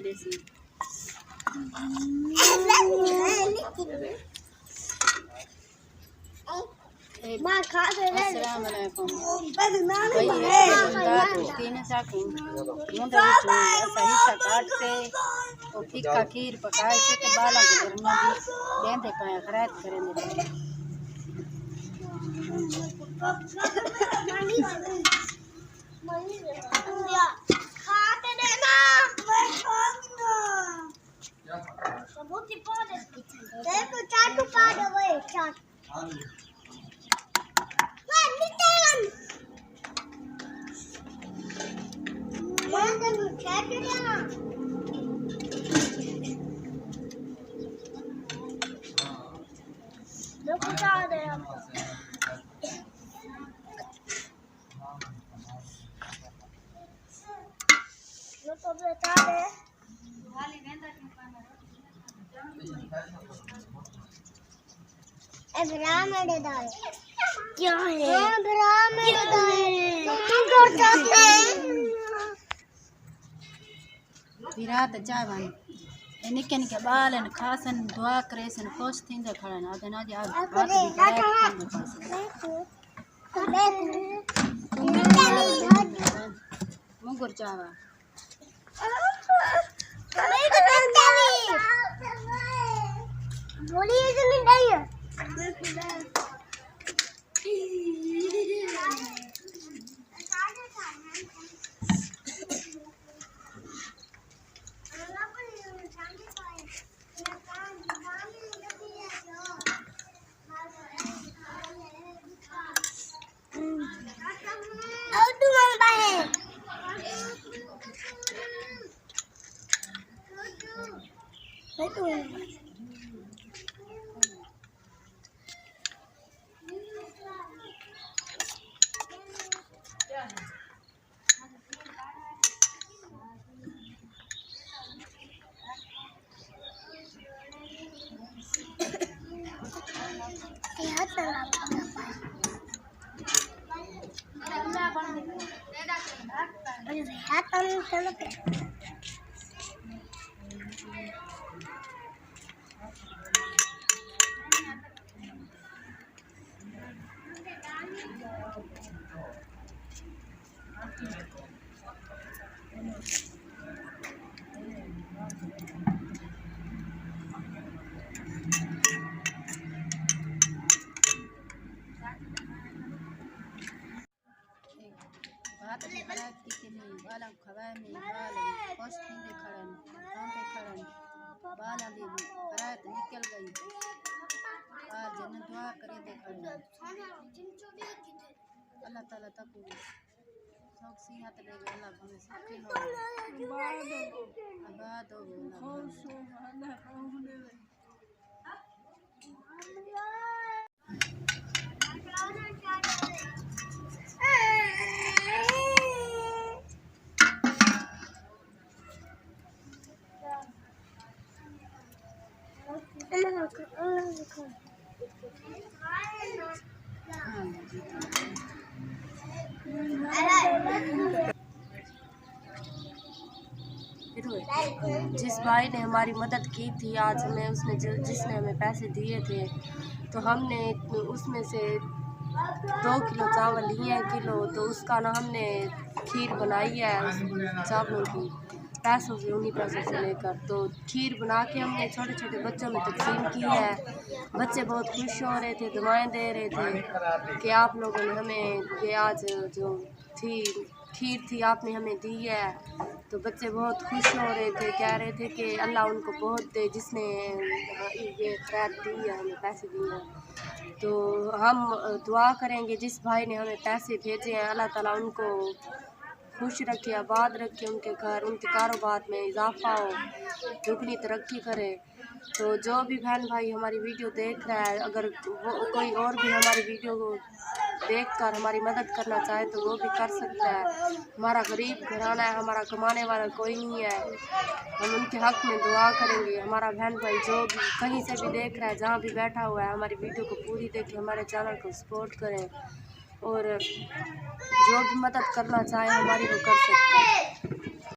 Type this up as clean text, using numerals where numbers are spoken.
मेरे से। अस्सलाम वालेकुम भाई तीन साकू मुंडे सही सा काट से और फिक्का खीर पकाए से ते बाला के घर में भी लेंदे पाए खराब करेंगे क्या है विराट चाय बन निके निके बाल न खासन दुआ करे सन खुश थींदे खड़न अदना जी मुंगुर चावा बात खराब की बाला खवाए में बाल खुश थींदे खड़न कांटे खड़न बाला दी रात निकल गई आज जन दुआ करे दे खड़न अल्लाह ताला तक शौक सियात दे अल्लाह भले सके हो आबाद हो जिस भाई ने हमारी मदद की थी आज हमें उसने जिसने हमें पैसे दिए थे तो हमने उसमें से 2 किलो चावल लिए हैं किलो तो उसका ना हमने खीर बनाई है उस चावलों की पैसों से उन्हीं पैसों से लेकर तो खीर बना के हमने छोटे छोटे बच्चों में तकसीम की है। बच्चे बहुत खुश हो रहे थे दुआएं दे रहे थे कि आप लोगों ने हमें ये आज जो थी खीर थी आपने हमें दी है तो बच्चे बहुत खुश हो रहे थे कह रहे थे कि अल्लाह उनको बहुत दे जिसने ये खैर दी है हमें पैसे दिए हैं तो हम दुआ करेंगे जिस भाई ने हमें पैसे भेजे हैं अल्लाह ताला उनको खुश रखे आबाद रखे उनके घर उनके कारोबार में इजाफा हो दुगनी तरक्की करे। तो जो भी बहन भाई हमारी वीडियो देख रहा है अगर वो कोई और भी हमारी वीडियो को देखकर हमारी मदद करना चाहे तो वो भी कर सकता है। हमारा गरीब घराना है हमारा कमाने वाला कोई नहीं है हम उनके हक़ में दुआ करेंगे। हमारा बहन भाई जो भी कहीं से भी देख रहा है जहाँ भी बैठा हुआ है हमारी वीडियो को पूरी देखें हमारे चैनल को सपोर्ट करें और जो भी मदद करना चाहे हमारी वो कर सकते हैं।